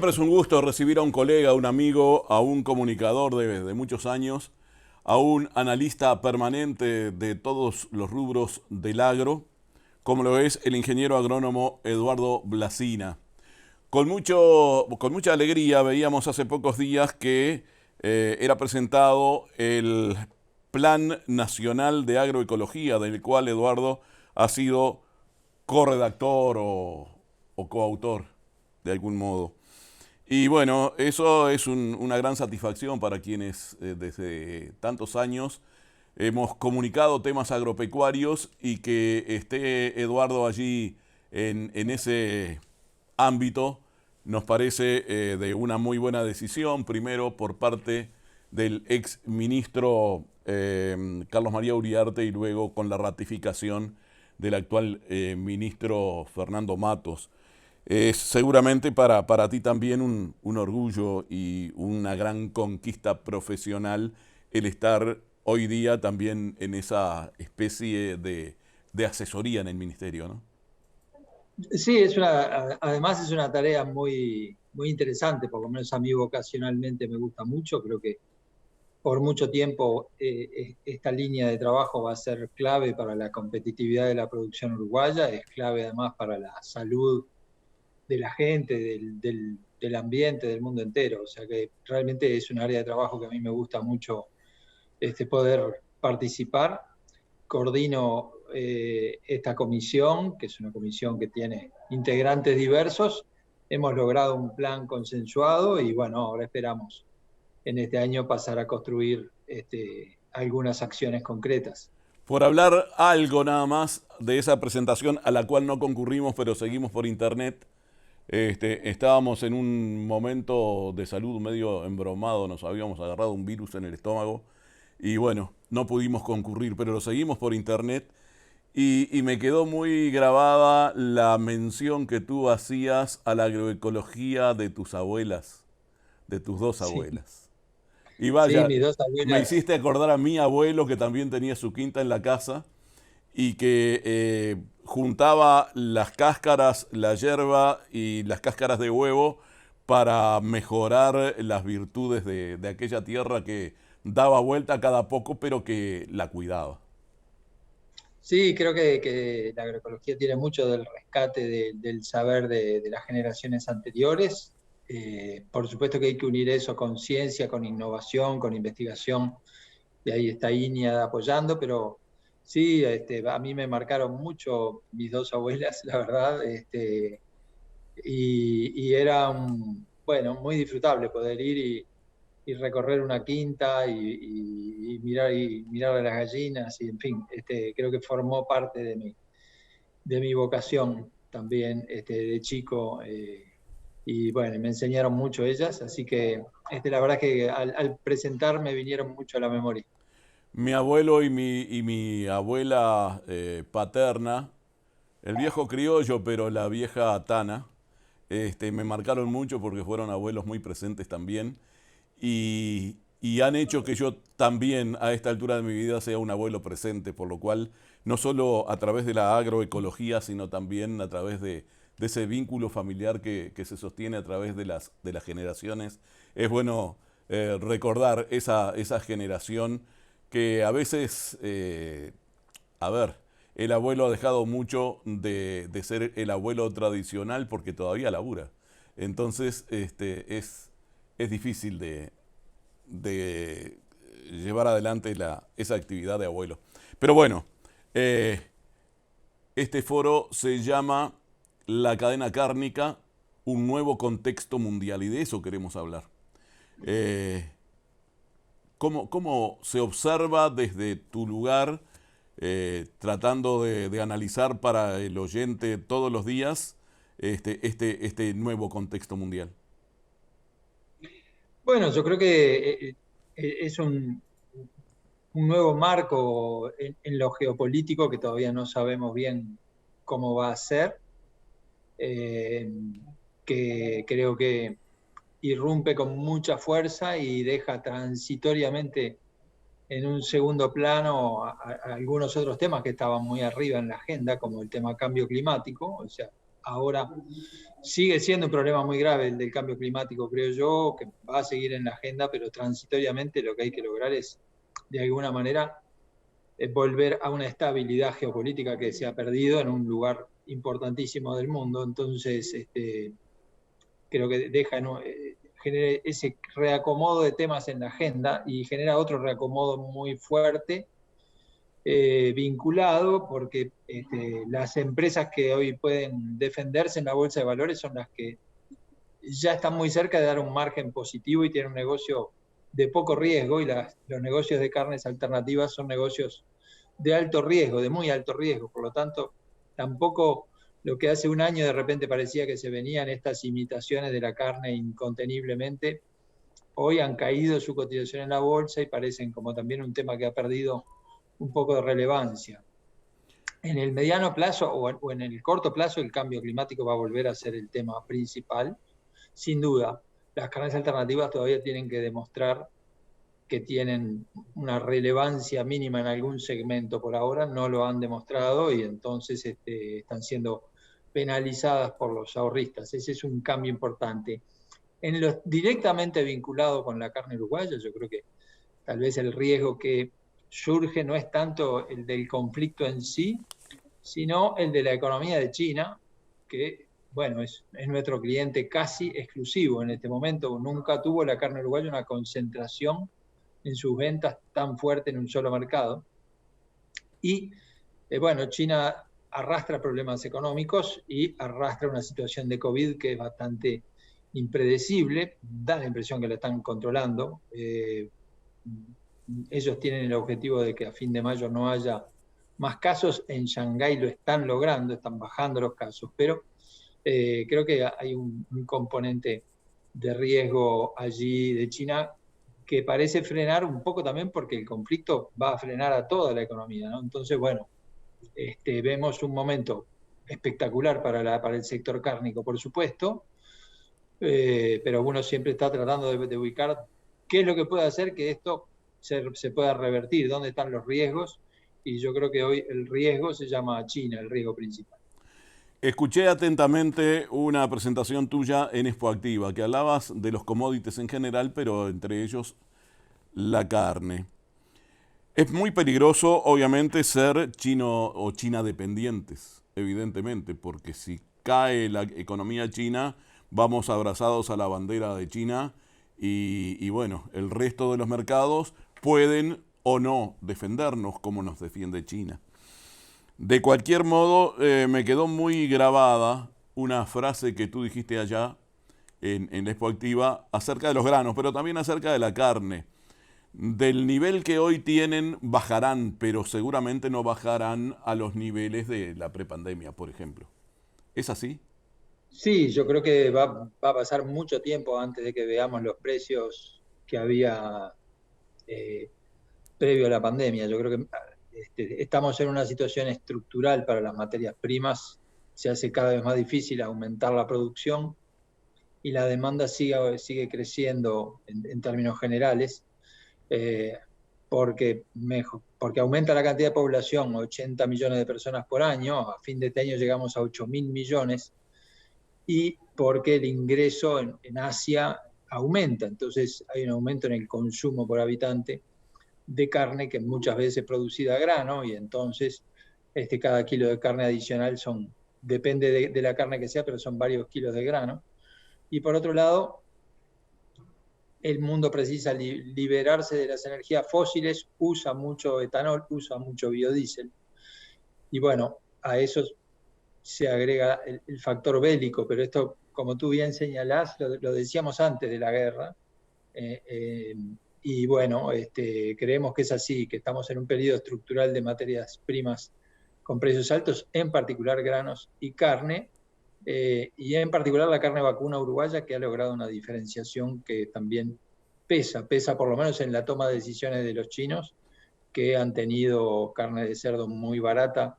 siempre es un gusto recibir a un colega, a un amigo, a un comunicador de muchos años, a un analista permanente de todos los rubros del agro, como lo es el ingeniero agrónomo Eduardo Blasina. Con mucha alegría veíamos hace pocos días que era presentado el Plan Nacional de Agroecología, del cual Eduardo ha sido corredactor o coautor, de algún modo. Y bueno, eso es una gran satisfacción para quienes desde tantos años hemos comunicado temas agropecuarios y que esté Eduardo allí en ese ámbito nos parece de una muy buena decisión, primero por parte del ex ministro Carlos María Uriarte y luego con la ratificación del actual ministro Fernando Matos. Es seguramente para ti también un orgullo y una gran conquista profesional el estar hoy día también en esa especie de asesoría en el ministerio, ¿no? Sí, además es una tarea muy interesante, por lo menos a mí vocacionalmente me gusta mucho. Creo que por mucho tiempo esta línea de trabajo va a ser clave para la competitividad de la producción uruguaya, es clave además para la salud de la gente, del ambiente, del mundo entero. O sea que realmente es un área de trabajo que a mí me gusta mucho poder participar. Coordino esta comisión, que es una comisión que tiene integrantes diversos. Hemos logrado un plan consensuado y bueno, ahora esperamos en este año pasar a construir algunas acciones concretas. Por hablar algo nada más de esa presentación a la cual no concurrimos, pero seguimos por internet. Estábamos en un momento de salud medio embromado, nos habíamos agarrado un virus en el estómago y bueno, no pudimos concurrir, pero lo seguimos por internet y me quedó muy grabada la mención que tú hacías a la agroecología de tus abuelas, de tus dos Sí, abuelas. Y sí, vaya, mis dos me abuelas. hiciste acordar a mi abuelo que también tenía su quinta en la casa y que juntaba las cáscaras, la hierba y las cáscaras de huevo para mejorar las virtudes de aquella tierra que daba vuelta cada poco, pero que la cuidaba. Sí, creo que la agroecología tiene mucho del rescate del saber de las generaciones anteriores. Por supuesto que hay que unir eso con ciencia, con innovación, con investigación, y ahí está INIA apoyando, pero sí, a mí me marcaron mucho mis dos abuelas, la verdad, y era bueno, muy disfrutable poder ir y recorrer una quinta y mirar a las gallinas y en fin, creo que formó parte de mi vocación también de chico, y bueno, me enseñaron mucho ellas, así que la verdad es que al presentarme vinieron mucho a la memoria. Mi abuelo y mi abuela paterna, el viejo criollo, pero la vieja tana, me marcaron mucho porque fueron abuelos muy presentes también y han hecho que yo también a esta altura de mi vida sea un abuelo presente, por lo cual no solo a través de la agroecología, sino también a través de ese vínculo familiar que se sostiene a través de las generaciones. Es bueno recordar esa generación que a veces, a ver, el abuelo ha dejado mucho de ser el abuelo tradicional porque todavía labura. Entonces, es difícil de llevar adelante esa actividad de abuelo. Pero bueno, eh, este foro se llama La cadena cárnica, un nuevo contexto mundial y de eso queremos hablar. Eh, ¿Cómo se observa desde tu lugar, tratando de analizar para el oyente todos los días este nuevo contexto mundial? Bueno, yo creo que es un nuevo marco en lo geopolítico que todavía no sabemos bien cómo va a ser, eh, que creo que irrumpe con mucha fuerza y deja transitoriamente en un segundo plano a algunos otros temas que estaban muy arriba en la agenda, como el tema cambio climático. O sea, ahora sigue siendo un problema muy grave el del cambio climático, creo yo, que va a seguir en la agenda, pero transitoriamente lo que hay que lograr es, de alguna manera, volver a una estabilidad geopolítica que se ha perdido en un lugar importantísimo del mundo. Entonces, creo que genera ese reacomodo de temas en la agenda y genera otro reacomodo muy fuerte, vinculado, porque las empresas que hoy pueden defenderse en la bolsa de valores son las que ya están muy cerca de dar un margen positivo y tienen un negocio de poco riesgo, y los negocios de carnes alternativas son negocios de alto riesgo, de muy alto riesgo. Por lo tanto, tampoco lo que hace un año de repente parecía que se venían estas imitaciones de la carne inconteniblemente, hoy han caído su cotización en la bolsa y parecen como también un tema que ha perdido un poco de relevancia. En el mediano plazo o en el corto plazo, el cambio climático va a volver a ser el tema principal. Sin duda, las carnes alternativas todavía tienen que demostrar que tienen una relevancia mínima en algún segmento. Por ahora no lo han demostrado y entonces están siendo penalizadas por los ahorristas. Ese es un cambio importante. En lo directamente vinculado con la carne uruguaya, yo creo que tal vez el riesgo que surge no es tanto el del conflicto en sí, sino el de la economía de China, que, bueno, es nuestro cliente casi exclusivo en este momento. Nunca tuvo la carne uruguaya una concentración en sus ventas tan fuerte en un solo mercado. Y, bueno, China arrastra problemas económicos y arrastra una situación de COVID que es bastante impredecible. Da la impresión que la están controlando. Ellos tienen el objetivo de que a fin de mayo no haya más casos. En Shanghái lo están logrando, están bajando los casos, pero creo que hay un componente de riesgo allí de China que parece frenar un poco también porque el conflicto va a frenar a toda la economía, ¿no? Entonces, bueno, vemos un momento espectacular para el sector cárnico, por supuesto, pero uno siempre está tratando de ubicar qué es lo que puede hacer que esto se pueda revertir, dónde están los riesgos, y yo creo que hoy el riesgo se llama China, el riesgo principal. Escuché atentamente una presentación tuya en Expoactiva, que hablabas de los commodities en general, pero entre ellos la carne. Es muy peligroso, obviamente, ser chino o China dependientes, evidentemente, porque si cae la economía china, vamos abrazados a la bandera de China y bueno, el resto de los mercados pueden o no defendernos como nos defiende China. De cualquier modo, me quedó muy grabada una frase que tú dijiste allá en la Expoactiva acerca de los granos, pero también acerca de la carne. Del nivel que hoy tienen bajarán, pero seguramente no bajarán a los niveles de la prepandemia, por ejemplo. ¿Es así? Sí, yo creo que va a pasar mucho tiempo antes de que veamos los precios que había eh, previo a la pandemia. Yo creo que estamos en una situación estructural para las materias primas. Se hace cada vez más difícil aumentar la producción y la demanda sigue creciendo en términos generales, eh, porque aumenta la cantidad de población, 80 millones de personas por año. A fin de este año llegamos a 8.000 millones, y porque el ingreso en Asia aumenta. Entonces hay un aumento en el consumo por habitante de carne, que muchas veces es producida a grano, y entonces cada kilo de carne adicional depende de la carne que sea, pero son varios kilos de grano. Y por otro lado, el mundo precisa liberarse de las energías fósiles, usa mucho etanol, usa mucho biodiesel, y bueno, a eso se agrega el factor bélico, pero esto, como tú bien señalás, lo decíamos antes de la guerra, eh, eh, y bueno, creemos que es así, que estamos en un periodo estructural de materias primas con precios altos, en particular granos y carne, y en particular la carne vacuna uruguaya, que ha logrado una diferenciación que también pesa por lo menos en la toma de decisiones de los chinos, que han tenido carne de cerdo muy barata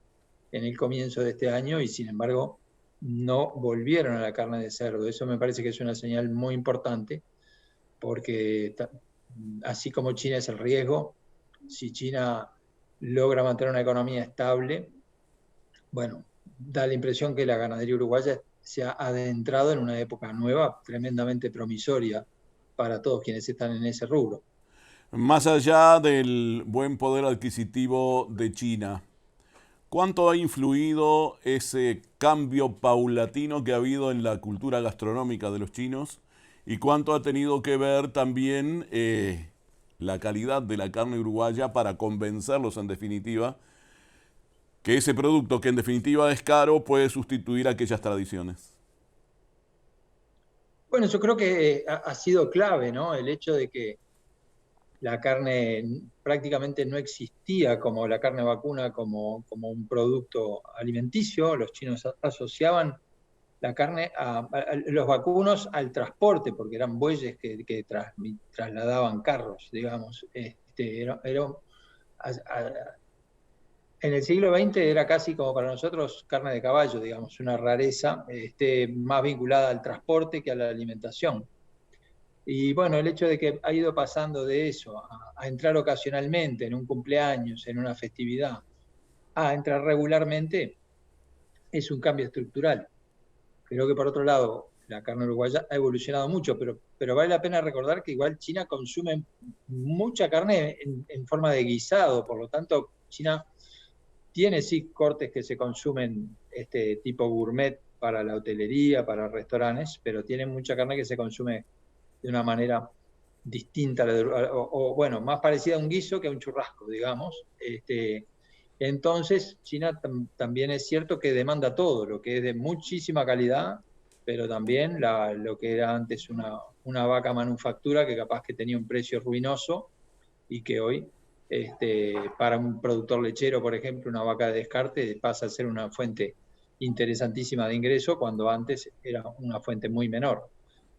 en el comienzo de este año y sin embargo no volvieron a la carne de cerdo. Eso me parece que es una señal muy importante, porque así como China es el riesgo, si China logra mantener una economía estable, bueno, da la impresión que la ganadería uruguaya se ha adentrado en una época nueva, tremendamente promisoria para todos quienes están en ese rubro. Más allá del buen poder adquisitivo de China, ¿cuánto ha influido ese cambio paulatino que ha habido en la cultura gastronómica de los chinos? ¿Y cuánto ha tenido que ver también la calidad de la carne uruguaya para convencerlos en definitiva que ese producto que en definitiva es caro puede sustituir aquellas tradiciones? Bueno, yo creo que ha sido clave, ¿no? El hecho de que la carne prácticamente no existía como la carne vacuna como un producto alimenticio. Los chinos asociaban la carne a los vacunos al transporte, porque eran bueyes que trasladaban carros, digamos. En el siglo XX era casi como para nosotros carne de caballo, digamos, una rareza, más vinculada al transporte que a la alimentación. Y bueno, el hecho de que ha ido pasando de eso a entrar ocasionalmente en un cumpleaños, en una festividad, a entrar regularmente, es un cambio estructural. Creo que por otro lado, la carne uruguaya ha evolucionado mucho, pero vale la pena recordar que igual China consume mucha carne en forma de guisado, por lo tanto, China tiene sí cortes que se consumen tipo gourmet para la hotelería, para restaurantes, pero tiene mucha carne que se consume de una manera distinta, bueno, más parecida a un guiso que a un churrasco, digamos. Entonces, China también es cierto que demanda todo, lo que es de muchísima calidad, pero también lo que era antes una vaca manufactura que capaz que tenía un precio ruinoso y que hoy, para un productor lechero, por ejemplo, una vaca de descarte pasa a ser una fuente interesantísima de ingreso cuando antes era una fuente muy menor.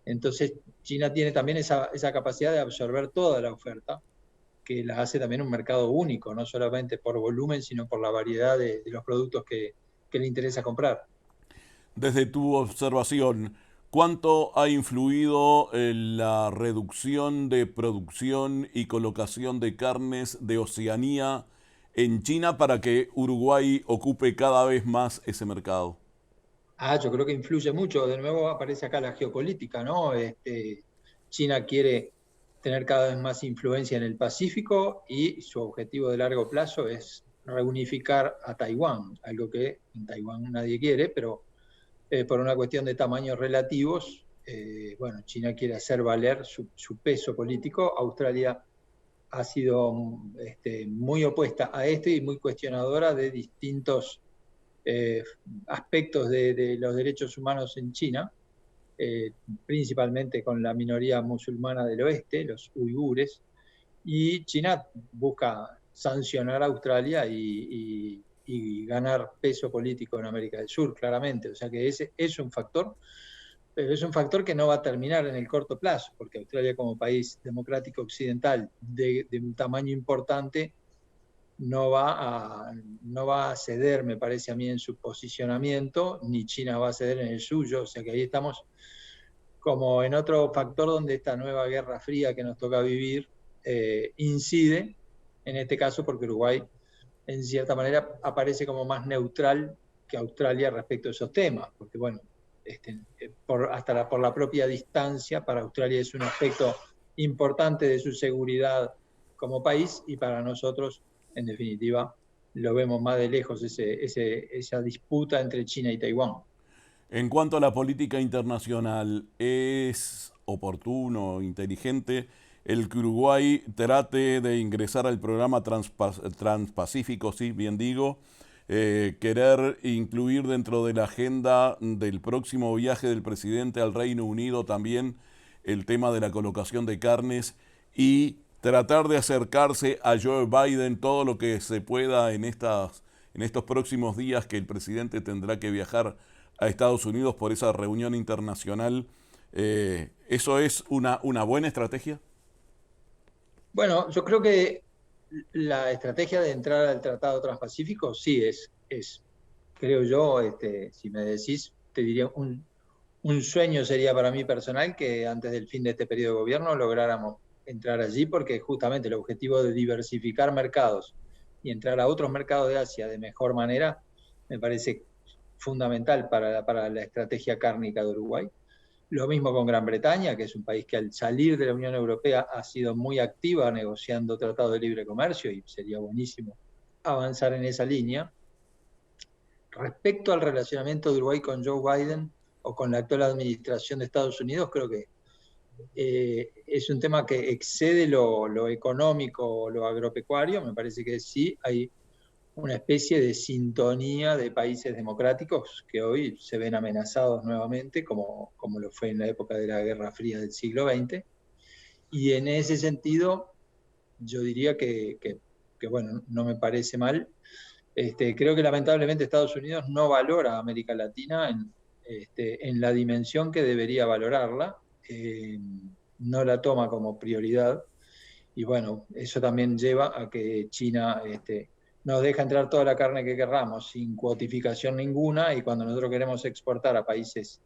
Entonces, China tiene también esa capacidad de absorber toda la oferta, que la hace también un mercado único, no solamente por volumen, sino por la variedad de los productos que le interesa comprar. Desde tu observación, ¿cuánto ha influido en la reducción de producción y colocación de carnes de Oceanía en China para que Uruguay ocupe cada vez más ese mercado? Yo creo que influye mucho. De nuevo aparece acá la geopolítica, ¿no? China quiere tener cada vez más influencia en el Pacífico y su objetivo de largo plazo es reunificar a Taiwán, algo que en Taiwán nadie quiere, pero por una cuestión de tamaños relativos, bueno, China quiere hacer valer su peso político. Australia ha sido muy opuesta a esto y muy cuestionadora de distintos eh, aspectos de los derechos humanos en China, eh, principalmente con la minoría musulmana del oeste, los uigures, y China busca sancionar a Australia y ganar peso político en América del Sur, claramente. O sea que ese es un factor, pero es un factor que no va a terminar en el corto plazo, porque Australia como país democrático occidental de un tamaño importante no va a ceder, me parece a mí, en su posicionamiento, ni China va a ceder en el suyo, o sea que ahí estamos como en otro factor donde esta nueva guerra fría que nos toca vivir incide, en este caso porque Uruguay en cierta manera aparece como más neutral que Australia respecto a esos temas, porque bueno, por la propia distancia, para Australia es un aspecto importante de su seguridad como país y para nosotros, en definitiva, lo vemos más de lejos esa disputa entre China y Taiwán. En cuanto a la política internacional, ¿es oportuno, inteligente el que Uruguay trate de ingresar al programa transpacífico, sí, bien digo, querer incluir dentro de la agenda del próximo viaje del presidente al Reino Unido también el tema de la colocación de carnes y tratar de acercarse a Joe Biden todo lo que se pueda en estos próximos días que el presidente tendrá que viajar a Estados Unidos por esa reunión internacional? ¿Eso es una buena estrategia? Bueno, yo creo que la estrategia de entrar al Tratado Transpacífico sí creo yo, si me decís, te diría un sueño sería para mí personal que antes del fin de este periodo de gobierno lográramos entrar allí, porque justamente el objetivo de diversificar mercados y entrar a otros mercados de Asia de mejor manera, me parece fundamental para la estrategia cárnica de Uruguay. Lo mismo con Gran Bretaña, que es un país que al salir de la Unión Europea ha sido muy activa negociando tratados de libre comercio y sería buenísimo avanzar en esa línea. Respecto al relacionamiento de Uruguay con Joe Biden o con la actual administración de Estados Unidos, creo que es un tema que excede lo económico o lo agropecuario. Me parece que sí hay una especie de sintonía de países democráticos que hoy se ven amenazados nuevamente, como lo fue en la época de la Guerra Fría del siglo XX. Y en ese sentido, yo diría que bueno, no me parece mal. Creo que lamentablemente Estados Unidos no valora a América Latina en la dimensión que debería valorarla, no la toma como prioridad, y bueno, eso también lleva a que China nos deja entrar toda la carne que querramos sin cuotificación ninguna, y cuando nosotros queremos exportar a países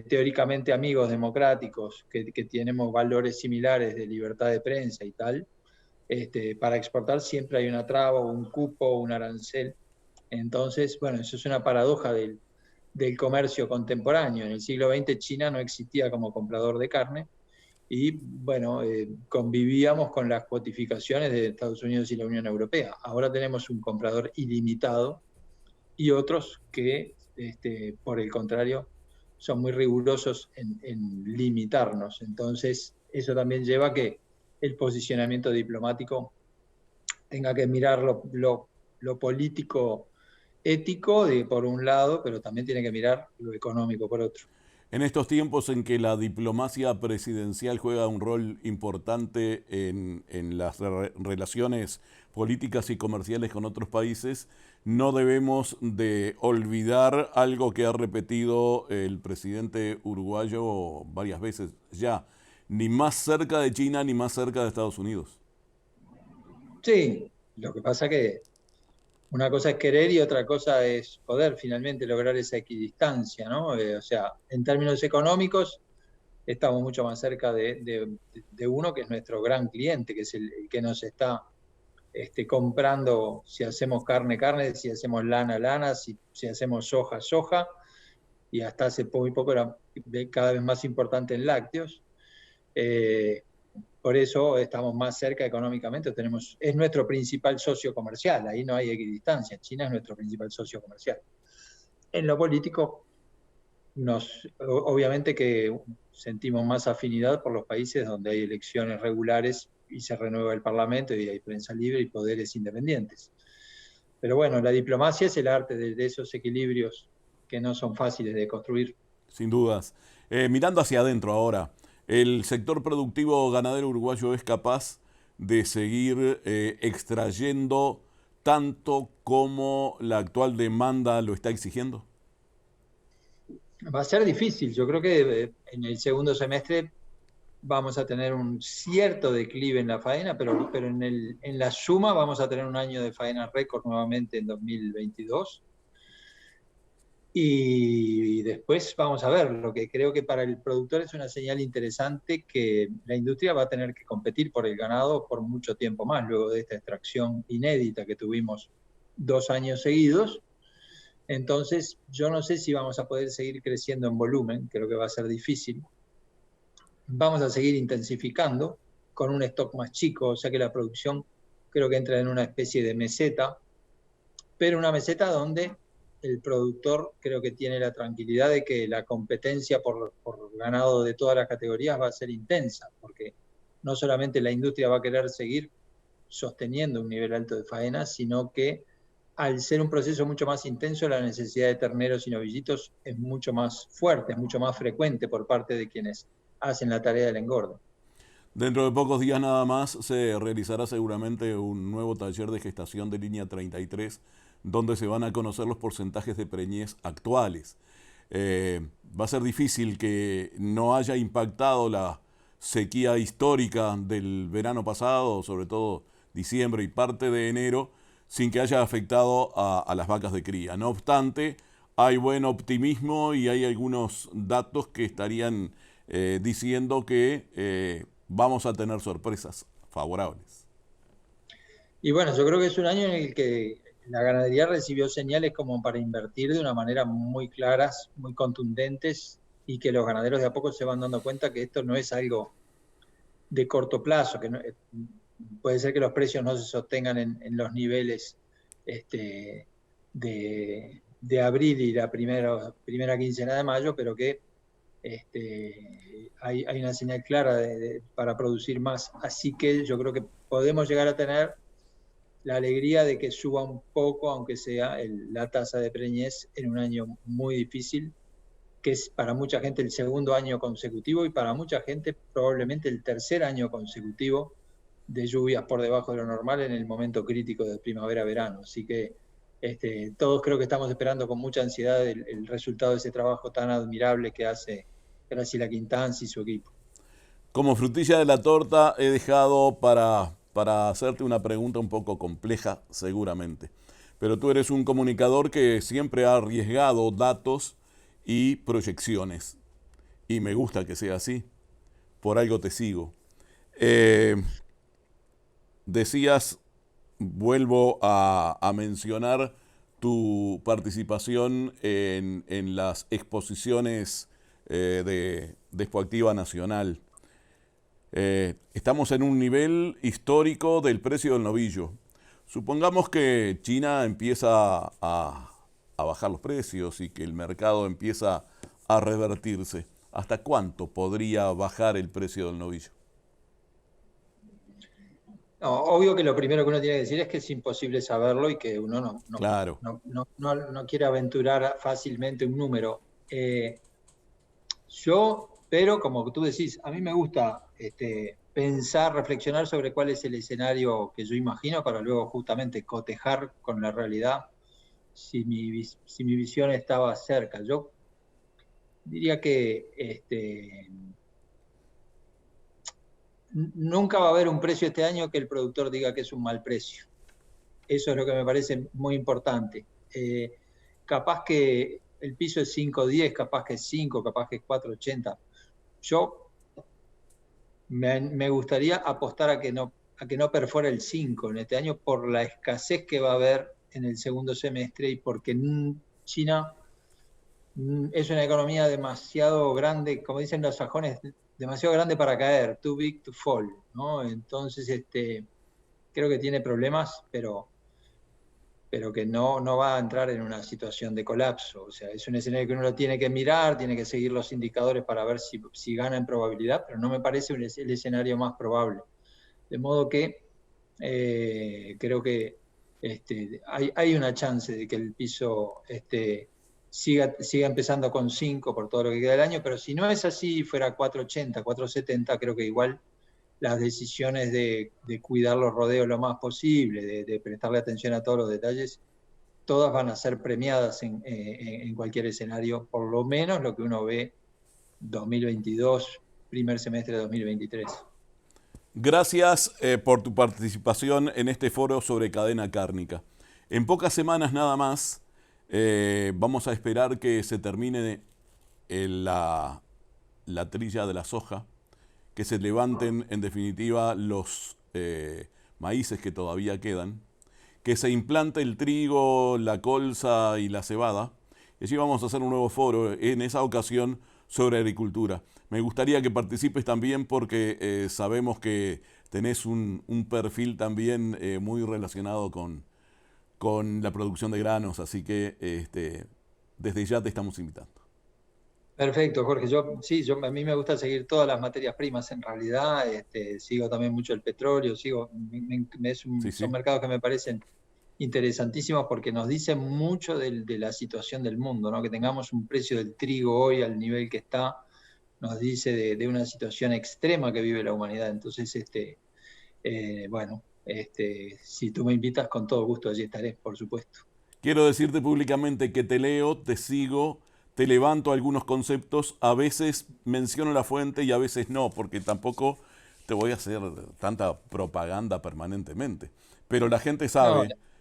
teóricamente amigos democráticos, que tenemos valores similares de libertad de prensa y tal, para exportar siempre hay una traba, un cupo, un arancel. Entonces, bueno, eso es una paradoja del comercio contemporáneo. En el siglo XX China no existía como comprador de carne y, bueno, convivíamos con las cuotificaciones de Estados Unidos y la Unión Europea. Ahora tenemos un comprador ilimitado y otros que, por el contrario, son muy rigurosos en limitarnos. Entonces, eso también lleva a que el posicionamiento diplomático tenga que mirar lo político ético por un lado, pero también tiene que mirar lo económico por otro. En estos tiempos en que la diplomacia presidencial juega un rol importante en las relaciones políticas y comerciales con otros países, no debemos de olvidar algo que ha repetido el presidente uruguayo varias veces ya: ni más cerca de China ni más cerca de Estados Unidos. Sí, lo que pasa que una cosa es querer y otra cosa es poder finalmente lograr esa equidistancia, ¿no? O sea, en términos económicos, estamos mucho más cerca de uno que es nuestro gran cliente, que es el que nos está comprando, si hacemos carne, carne, si hacemos lana, lana, si hacemos soja, soja, y hasta hace muy poco era cada vez más importante en lácteos. Por eso estamos más cerca económicamente, es nuestro principal socio comercial, ahí no hay equidistancia, China es nuestro principal socio comercial. En lo político, obviamente que sentimos más afinidad por los países donde hay elecciones regulares y se renueva el Parlamento y hay prensa libre y poderes independientes. Pero bueno, la diplomacia es el arte de esos equilibrios que no son fáciles de construir. Sin dudas. Mirando hacia adentro ahora, ¿el sector productivo ganadero uruguayo es capaz de seguir extrayendo tanto como la actual demanda lo está exigiendo? Va a ser difícil, yo creo que en el segundo semestre vamos a tener un cierto declive en la faena, pero en la suma vamos a tener un año de faena récord nuevamente en 2022. Y después vamos a ver, lo que creo que para el productor es una señal interesante, que la industria va a tener que competir por el ganado por mucho tiempo más, luego de esta extracción inédita que tuvimos 2 años seguidos. Entonces, yo no sé si vamos a poder seguir creciendo en volumen, creo que va a ser difícil. Vamos a seguir intensificando con un stock más chico, o sea que la producción creo que entra en una especie de meseta, pero una meseta donde el productor creo que tiene la tranquilidad de que la competencia por ganado de todas las categorías va a ser intensa, porque no solamente la industria va a querer seguir sosteniendo un nivel alto de faena, sino que al ser un proceso mucho más intenso, la necesidad de terneros y novillitos es mucho más fuerte, es mucho más frecuente por parte de quienes hacen la tarea del engorde. Dentro de pocos días nada más se realizará seguramente un nuevo taller de gestación de línea 33, donde se van a conocer los porcentajes de preñez actuales. Va a ser difícil que no haya impactado la sequía histórica del verano pasado, sobre todo diciembre y parte de enero, sin que haya afectado a las vacas de cría. No obstante, hay buen optimismo y hay algunos datos que estarían diciendo que vamos a tener sorpresas favorables. Y bueno, yo creo que es un año en el que la ganadería recibió señales como para invertir de una manera muy claras, muy contundentes, y que los ganaderos de a poco se van dando cuenta que esto no es algo de corto plazo, que no, puede ser que los precios no se sostengan en los niveles de abril y la primera quincena de mayo, pero que hay una señal clara para producir más. Así que yo creo que podemos llegar a tener la alegría de que suba un poco, aunque sea la tasa de preñez en un año muy difícil, que es para mucha gente el segundo año consecutivo y para mucha gente probablemente el tercer año consecutivo de lluvias por debajo de lo normal en el momento crítico de primavera-verano. Así que todos creo que estamos esperando con mucha ansiedad el resultado de ese trabajo tan admirable que hace Graciela Quintanzi y su equipo. Como frutilla de la torta he dejado para hacerte una pregunta un poco compleja, seguramente. Pero tú eres un comunicador que siempre ha arriesgado datos y proyecciones. Y me gusta que sea así. Por algo te sigo. Eh, Decías, vuelvo a mencionar tu participación en las exposiciones de Expoactiva Nacional. Estamos en un nivel histórico del precio del novillo. Supongamos que China empieza a bajar los precios y que el mercado empieza a revertirse. ¿Hasta cuánto podría bajar el precio del novillo? No, obvio que lo primero que uno tiene que decir es que es imposible saberlo y que uno Claro. no quiere aventurar fácilmente un número. Pero como tú decís, a mí me gusta pensar, reflexionar sobre cuál es el escenario que yo imagino para luego justamente cotejar con la realidad si mi visión estaba cerca. Yo diría que nunca va a haber un precio este año que el productor diga que es un mal precio. Eso es lo que me parece muy importante. Capaz que el piso es 5.10, capaz que es 5, capaz que es 4.80. Yo me gustaría apostar a que no perfore el 5 en este año por la escasez que va a haber en el segundo semestre y porque China es una economía demasiado grande, como dicen los sajones, demasiado grande para caer, too big to fall, ¿no? Entonces, creo que tiene problemas, pero que no va a entrar en una situación de colapso. O sea, es un escenario que uno lo tiene que mirar, tiene que seguir los indicadores para ver si gana en probabilidad, pero no me parece el escenario más probable. De modo que creo que hay una chance de que el piso siga empezando con 5 por todo lo que queda del año, pero si no es así, fuera 4.80, 4.70, creo que igual las decisiones de cuidar los rodeos lo más posible, de prestarle atención a todos los detalles, todas van a ser premiadas en cualquier escenario, por lo menos lo que uno ve 2022, primer semestre de 2023. Gracias por tu participación en este foro sobre cadena cárnica. En pocas semanas nada más vamos a esperar que se termine la trilla de la soja, que se levanten en definitiva los maíces que todavía quedan, que se implante el trigo, la colza y la cebada. Y así vamos a hacer un nuevo foro, en esa ocasión sobre agricultura. Me gustaría que participes también porque sabemos que tenés un perfil también muy relacionado con la producción de granos, así que desde ya te estamos invitando. Perfecto, Jorge. A mí me gusta seguir todas las materias primas en realidad. Sigo también mucho el petróleo, Sí, son sí. mercados que me parecen interesantísimos porque nos dicen mucho de la situación del mundo, ¿no? Que tengamos un precio del trigo hoy al nivel que está, nos dice de una situación extrema que vive la humanidad. Entonces, bueno, si tú me invitas, con todo gusto allí estaré, por supuesto. Quiero decirte públicamente que te leo, te sigo, te levanto algunos conceptos, a veces menciono la fuente y a veces no, porque tampoco te voy a hacer tanta propaganda permanentemente. Pero No,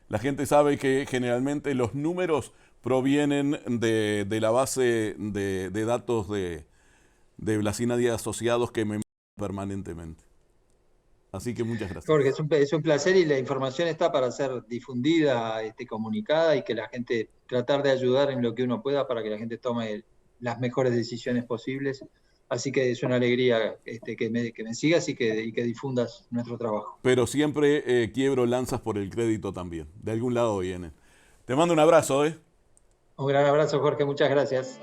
la gente sabe que generalmente los números provienen de la base de datos de Blasina Díaz Asociados que me envían permanentemente. Así que muchas gracias. Jorge, es un placer y la información está para ser difundida, comunicada y que la gente, tratar de ayudar en lo que uno pueda para que la gente tome las mejores decisiones posibles. Así que es una alegría que me sigas y que difundas nuestro trabajo. Pero siempre quiebro lanzas por el crédito también. De algún lado vienen. Te mando un abrazo, ¿eh? Un gran abrazo, Jorge, muchas gracias.